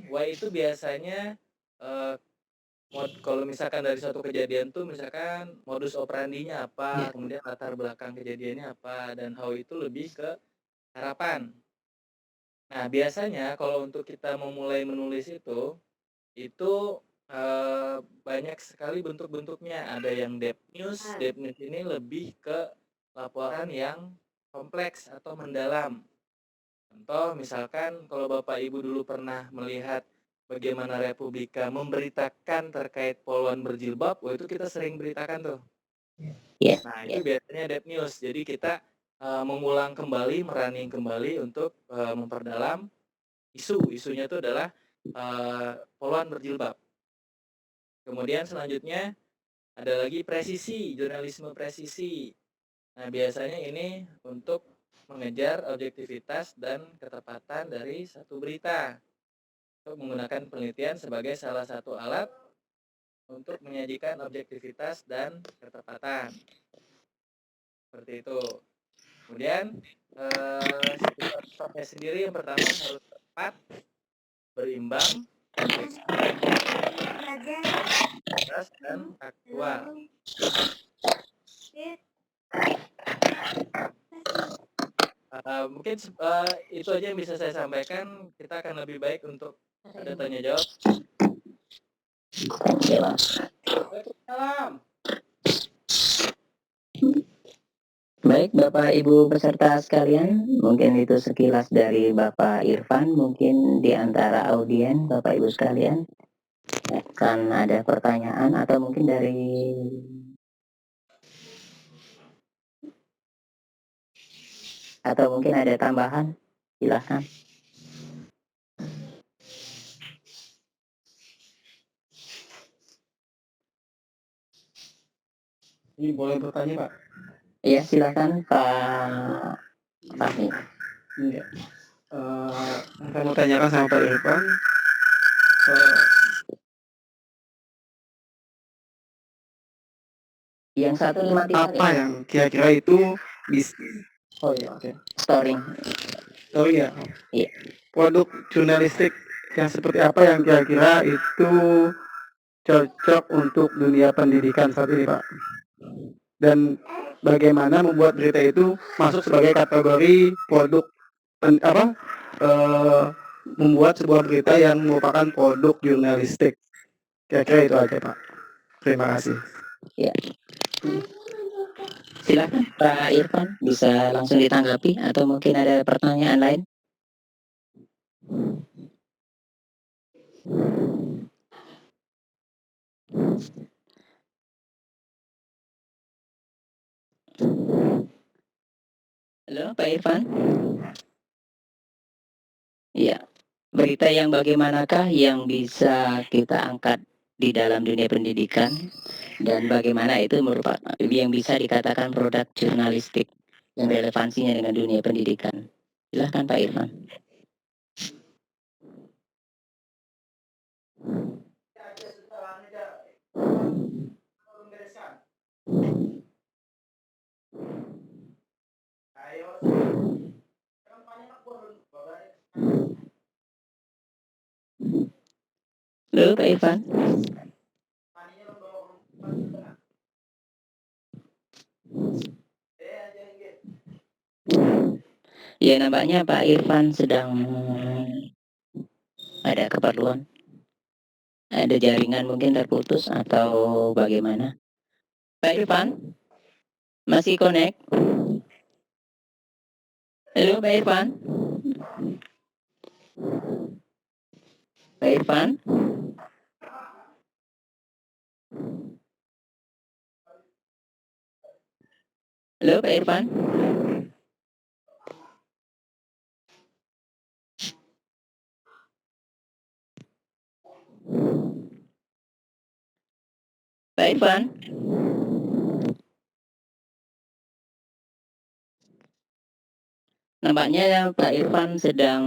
why itu biasanya kalau misalkan dari suatu kejadian tuh misalkan modus operandinya apa, kemudian latar belakang kejadiannya apa, dan how itu lebih ke harapan. Nah, biasanya kalau untuk kita memulai menulis itu banyak sekali bentuk-bentuknya. Ada yang depth news. Depth news ini lebih ke laporan yang kompleks atau mendalam. Contoh, misalkan kalau Bapak Ibu dulu pernah melihat bagaimana Republika memberitakan terkait poluan berjilbab, itu kita sering beritakan tuh. Ya. Nah, itu biasanya depth news. Jadi kita mengulang kembali, merunning kembali untuk memperdalam isunya itu adalah poluan berjilbab. Kemudian selanjutnya ada lagi presisi, jurnalisme presisi. Nah, biasanya ini untuk mengejar objektivitas dan ketepatan dari satu berita. Untuk menggunakan penelitian sebagai salah satu alat untuk menyajikan objektivitas dan ketepatan. Seperti itu. Kemudian sifat-sifatnya sendiri yang pertama harus tepat, berimbang, jelas, dan aktual. Mungkin itu aja yang bisa saya sampaikan. Kita akan lebih baik untuk ada tanya jawab. Waalaikumsalam. Baik Bapak Ibu peserta sekalian, mungkin itu sekilas dari Bapak Irfan. Mungkin di antara audien Bapak Ibu sekalian akan ada pertanyaan atau mungkin ada tambahan, silahkan. Ini boleh bertanya Pak? Iya, silakan Pak Fahmi. Iya. Saya mau tanyakan sama Pak Irfan. Yang 153 Apa yang kira-kira itu bisa? Oh iya, oke. story. Oh iya. Iya. Produk jurnalistik yang seperti apa yang kira-kira itu cocok untuk dunia pendidikan saat ini, Pak? Dan bagaimana membuat berita itu masuk sebagai kategori produk membuat sebuah berita yang merupakan produk jurnalistik. Kira-kira itu aja, Pak. Terima kasih. Ya. Silakan Pak Irfan, bisa langsung ditanggapi atau mungkin ada pertanyaan lain? Halo Pak Irfan. Iya. Berita yang bagaimanakah yang bisa kita angkat di dalam dunia pendidikan dan bagaimana itu merupakan yang bisa dikatakan produk jurnalistik yang relevansinya dengan dunia pendidikan? Silahkan Pak Irfan. Halo Pak Irfan. Ya, nampaknya Pak Irfan sedang ada keperluan. Ada jaringan mungkin terputus atau bagaimana? Pak Irfan? Masih connect? Halo Pak Irfan? Pak Irfan? Halo Pak Irfan? Pak Irfan? Nampaknya Pak Irfan sedang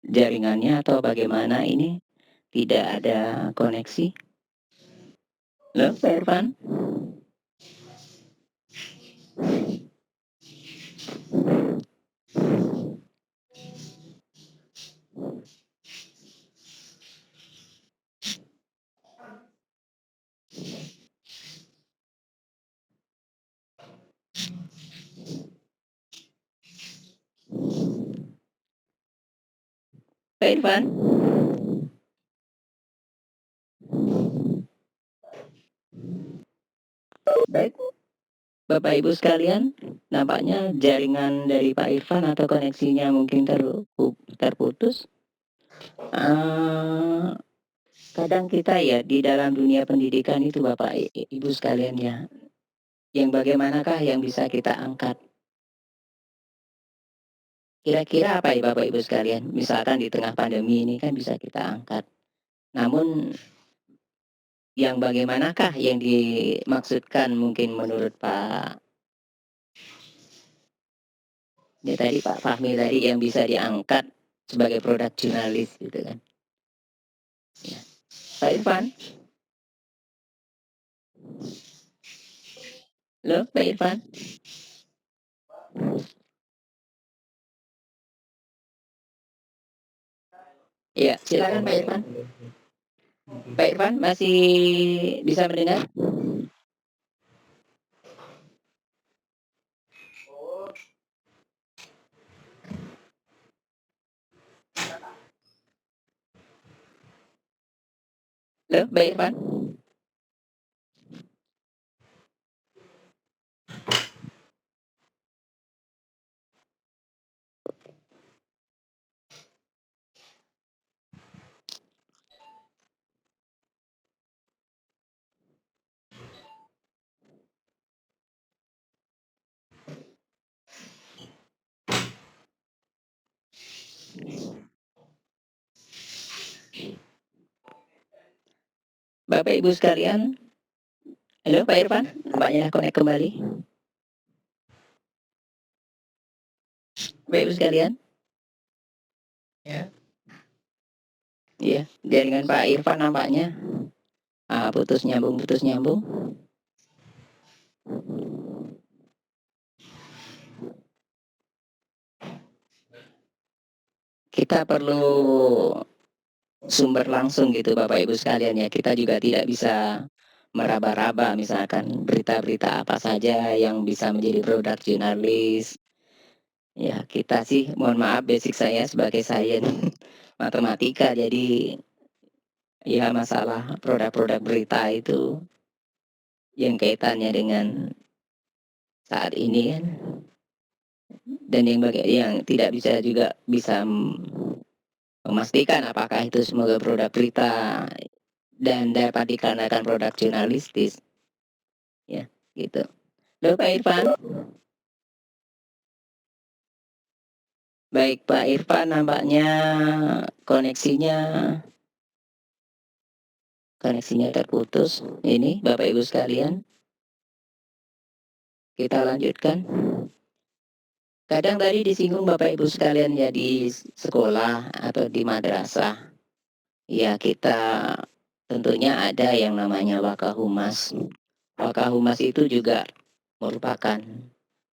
jaringannya atau bagaimana ini tidak ada koneksi. Halo Pak Irfan? Pak Irfan? Baik, Bapak Ibu sekalian, nampaknya jaringan dari Pak Irfan atau koneksinya mungkin terputus. Kadang kita ya di dalam dunia pendidikan itu Bapak Ibu sekalian ya, yang bagaimanakah yang bisa kita angkat? Kira-kira apa ya Bapak Ibu sekalian? Misalkan di tengah pandemi ini kan bisa kita angkat. Namun yang bagaimanakah yang dimaksudkan mungkin menurut Pak ya tadi Pak Fahmi tadi yang bisa diangkat sebagai produk jurnalis gitu kan. Ya. Pak Irfan? Halo Pak Irfan? Ya, silakan Pak Irfan. Pak Irfan masih bisa mendengar? Halo Pak Irfan? Bapak Ibu sekalian, halo Pak Irfan, nampaknya connect kembali. Bapak Ibu sekalian, ya, jaringan Pak Irfan nampaknya putus nyambung. Kita perlu sumber langsung gitu Bapak Ibu sekalian ya. Kita juga tidak bisa meraba-raba misalkan berita-berita apa saja yang bisa menjadi produk jurnalis. Ya kita sih mohon maaf basic saya sebagai sains matematika jadi ya masalah produk-produk berita itu yang kaitannya dengan saat ini kan dan yang tidak bisa juga bisa memastikan apakah itu semoga produk berita dan dapat dikarenakan produk jurnalistis ya gitu. Halo Pak Irfan. Baik Pak Irfan nampaknya koneksinya terputus. Ini Bapak Ibu sekalian. Kita lanjutkan. Kadang tadi disinggung Bapak Ibu sekalian ya di sekolah atau di madrasah. Ya kita tentunya ada yang namanya wakahumas. Wakahumas itu juga merupakan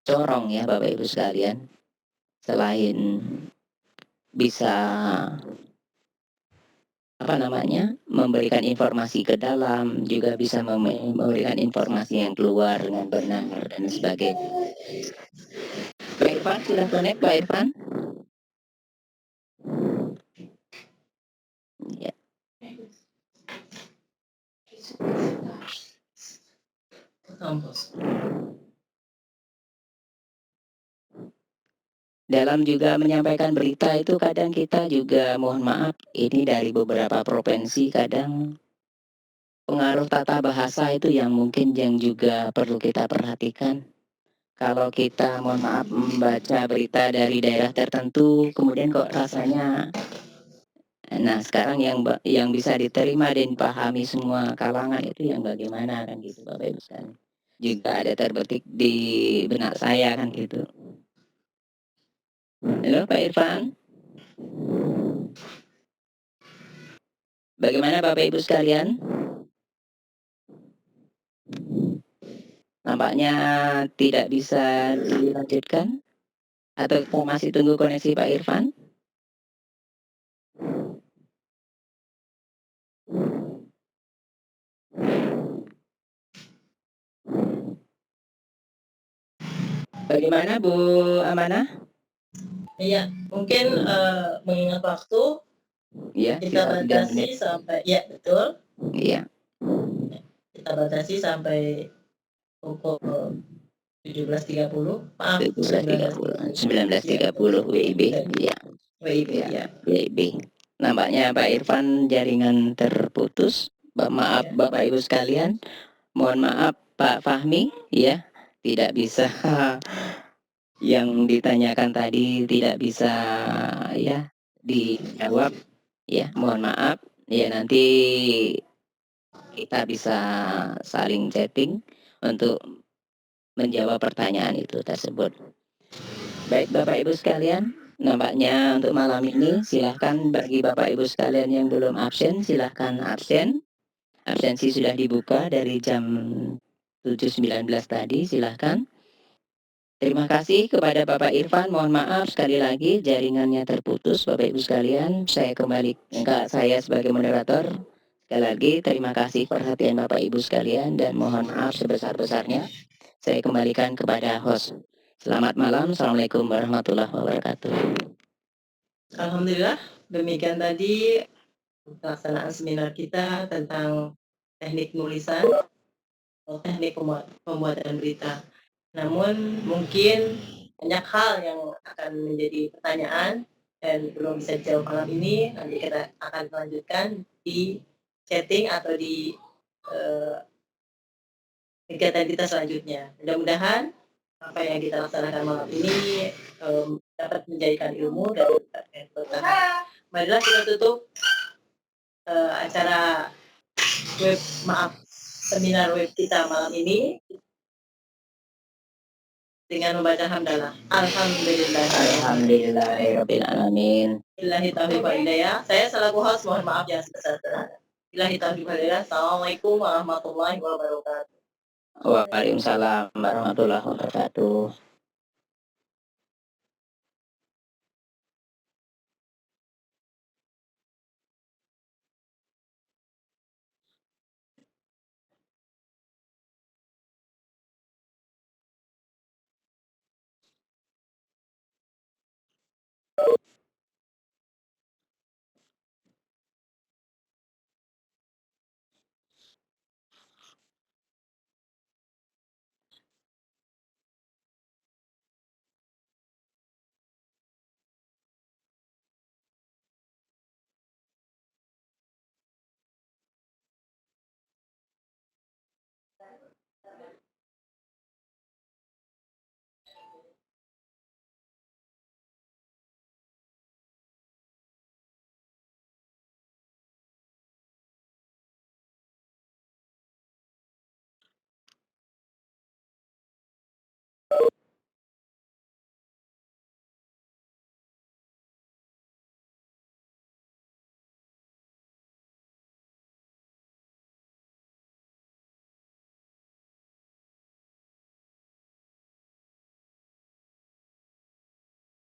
corong ya Bapak Ibu sekalian. Selain bisa memberikan informasi ke dalam, juga bisa memberikan informasi yang keluar dengan benar dan sebagainya. Pak Irfan, sudah connect Pak Irfan? Ya. Dalam juga menyampaikan berita itu kadang kita juga mohon maaf ini dari beberapa provinsi kadang pengaruh tata bahasa itu yang mungkin yang juga perlu kita perhatikan. Kalau kita mohon maaf membaca berita dari daerah tertentu kemudian kok rasanya nah sekarang yang bisa diterima dan dipahami semua kalangan itu yang bagaimana kan gitu Bapak Ibu sekalian. Juga ada terbetik di benak saya kan gitu. Halo Pak Irfan. Bagaimana Bapak Ibu sekalian? Nampaknya tidak bisa dilanjutkan atau kita masih tunggu koneksi Pak Irfan? Bagaimana Bu Amanah? Iya, mungkin mengingat waktu Ya, kita sisa 3 batasi menit. sampai ya betul. Iya, Kita batasi sampai pukul 17.30. Maaf, 17.30, 19.30. 19.30 WIB. Iya, WIB iya, ya. WIB. Nampaknya Pak Irfan jaringan terputus. Maaf Ya. Bapak Ibu sekalian. Mohon maaf Pak Fahmi, ya, tidak bisa yang ditanyakan tadi tidak bisa ya dijawab. Ya, mohon maaf. Ya, nanti kita bisa saling chatting untuk menjawab pertanyaan itu tersebut. Baik Bapak Ibu sekalian, nampaknya untuk malam ini silahkan bagi Bapak Ibu sekalian yang belum absen, silahkan absen. Absensi sudah dibuka dari jam 7.19 tadi, silahkan. Terima kasih kepada Bapak Irfan, mohon maaf sekali lagi jaringannya terputus Bapak Ibu sekalian. Saya kembali saya sebagai moderator. Sekali lagi terima kasih perhatian Bapak Ibu sekalian dan mohon maaf sebesar-besarnya. Saya kembalikan kepada host. Selamat malam, Assalamualaikum warahmatullahi wabarakatuh. Alhamdulillah, demikian tadi pelaksanaan seminar kita tentang teknik nulisan atau teknik pembuatan berita. Namun mungkin banyak hal yang akan menjadi pertanyaan dan belum bisa dijawab malam ini. Nanti kita akan lanjutkan di chatting atau di kegiatan kita selanjutnya. Mudah-mudahan apa yang kita laksanakan malam ini dapat menjadikan ilmu dan bertahan. Marilah kita tutup acara seminar web kita malam ini dengan membaca hamdalah. Alhamdulillah. Alhamdulillahirabbil alamin. Billahi taufiq wal hidayah. Saya selaku host mohon maaf yang sebesar-besarnya. Billahi taufiq wal hidayah. Assalamualaikum warahmatullahi wabarakatuh. Waalaikumsalam warahmatullahi wabarakatuh.